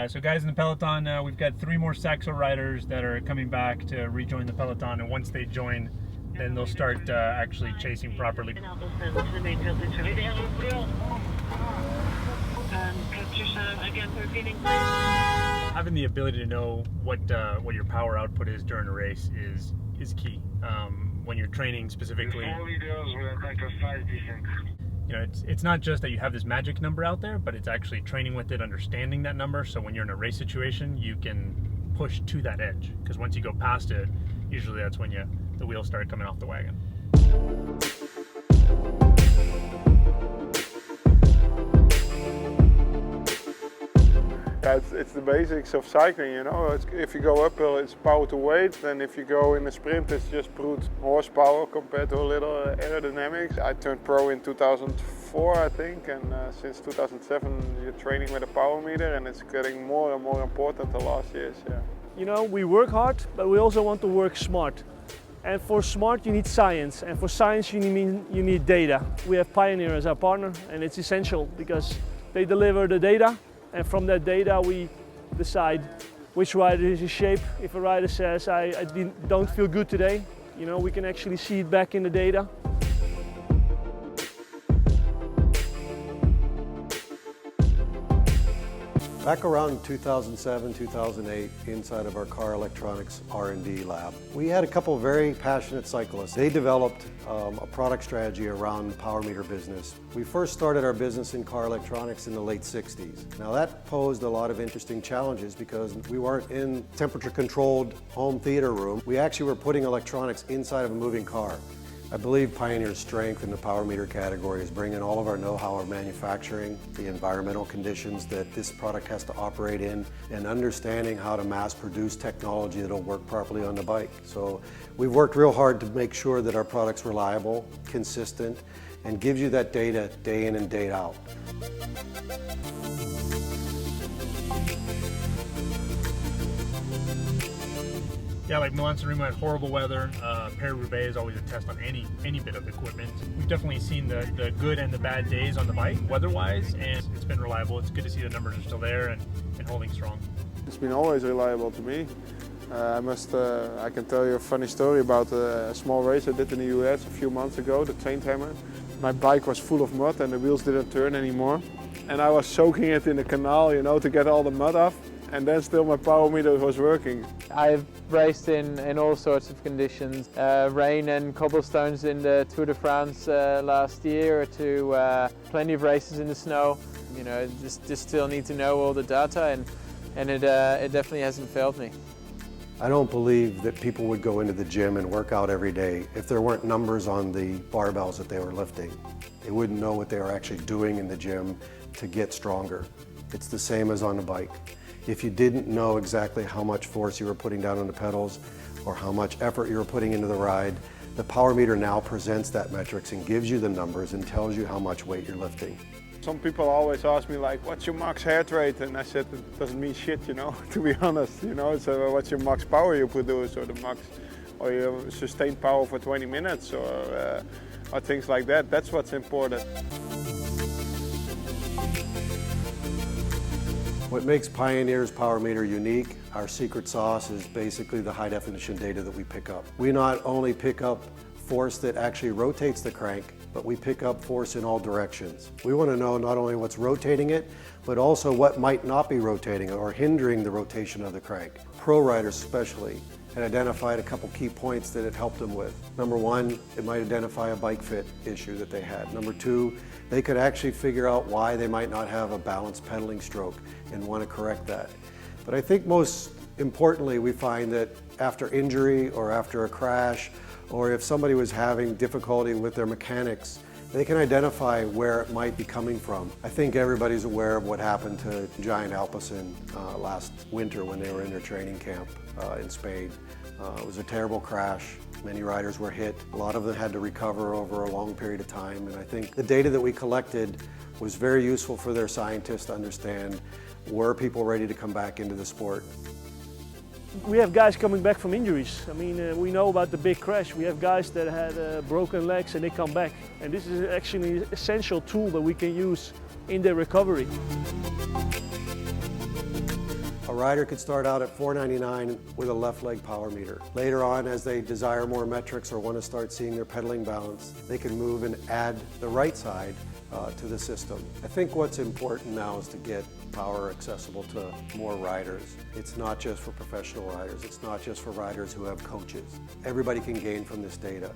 So guys in the Peloton, we've got 3 more Saxo riders that are coming back to rejoin the Peloton, and once they join, then they'll start actually chasing properly. Having the ability to know what your power output is during a race is key. When you're training specifically, you know, it's not just that you have this magic number out there, but it's actually training with it, understanding that number, so when you're in a race situation, you can push to that edge. Because once you go past it, usually that's when the wheels start coming off the wagon. Yeah, it's the basics of cycling, you know. If you go uphill, it's power to weight, and if you go in a sprint, it's just brute horsepower compared to a little aerodynamics. I turned pro in 2004, I think, and since 2007 you're training with a power meter, and it's getting more and more important the last years. Yeah. You know, we work hard, but we also want to work smart. And for smart, you need science, and for science, you need data. We have Pioneer as our partner, and it's essential because they deliver the data. And from that data, we decide which rider is in shape. If a rider says, I don't feel good today, you know, we can actually see it back in the data. Back around 2007, 2008, inside of our car electronics R&D lab, we had a couple of very passionate cyclists. They developed a product strategy around the power meter business. We first started our business in car electronics in the late 60s. Now that posed a lot of interesting challenges because we weren't in temperature-controlled home theater room. We actually were putting electronics inside of a moving car. I believe Pioneer's strength in the power meter category is bringing all of our know-how of manufacturing, the environmental conditions that this product has to operate in, and understanding how to mass produce technology that'll work properly on the bike. So we've worked real hard to make sure that our product's reliable, consistent, and gives you that data day in and day out. Yeah, like Milan-San Remo had horrible weather. Paris-Roubaix is always a test on any bit of equipment. We've definitely seen the good and the bad days on the bike, weather-wise, and it's been reliable. It's good to see the numbers are still there and holding strong. It's been always reliable to me. I can tell you a funny story about a small race I did in the US a few months ago, the Train Hammer. My bike was full of mud and the wheels didn't turn anymore. And I was soaking it in the canal, you know, to get all the mud off. And then still my power meter was working. I've raced in all sorts of conditions. Rain and cobblestones in the Tour de France last year to plenty of races in the snow. You know, just still need to know all the data and it definitely hasn't failed me. I don't believe that people would go into the gym and work out every day if there weren't numbers on the barbells that they were lifting. They wouldn't know what they were actually doing in the gym to get stronger. It's the same as on the bike. If you didn't know exactly how much force you were putting down on the pedals or how much effort you were putting into the ride, the power meter now presents that metrics and gives you the numbers and tells you how much weight you're lifting. Some people always ask me like, what's your max heart rate? And I said, it doesn't mean shit, you know, to be honest. You know, it's what's your max power you produce or the max, or your sustained power for 20 minutes or things like that. That's what's important. What makes Pioneer's power meter unique, our secret sauce, is basically the high definition data that we pick up. We not only pick up force that actually rotates the crank, but we pick up force in all directions. We want to know not only what's rotating it, but also what might not be rotating it or hindering the rotation of the crank. Pro riders especially had identified a couple key points that it helped them with. Number one, it might identify a bike fit issue that they had. Number two, they could actually figure out why they might not have a balanced pedaling stroke and want to correct that. But I think most importantly, we find that after injury or after a crash, or if somebody was having difficulty with their mechanics, they can identify where it might be coming from. I think everybody's aware of what happened to Giant-Alpecin last winter when they were in their training camp in Spain. It was a terrible crash. Many riders were hit. A lot of them had to recover over a long period of time. And I think the data that we collected was very useful for their scientists to understand, were people ready to come back into the sport? We have guys coming back from injuries. I mean, we know about the big crash. We have guys that had broken legs and they come back. And this is actually an essential tool that we can use in their recovery. rider could start out at $4.99 with a left leg power meter. Later on, as they desire more metrics or want to start seeing their pedaling balance, they can move and add the right side to the system. I think what's important now is to get power accessible to more riders. It's not just for professional riders. It's not just for riders who have coaches. Everybody can gain from this data.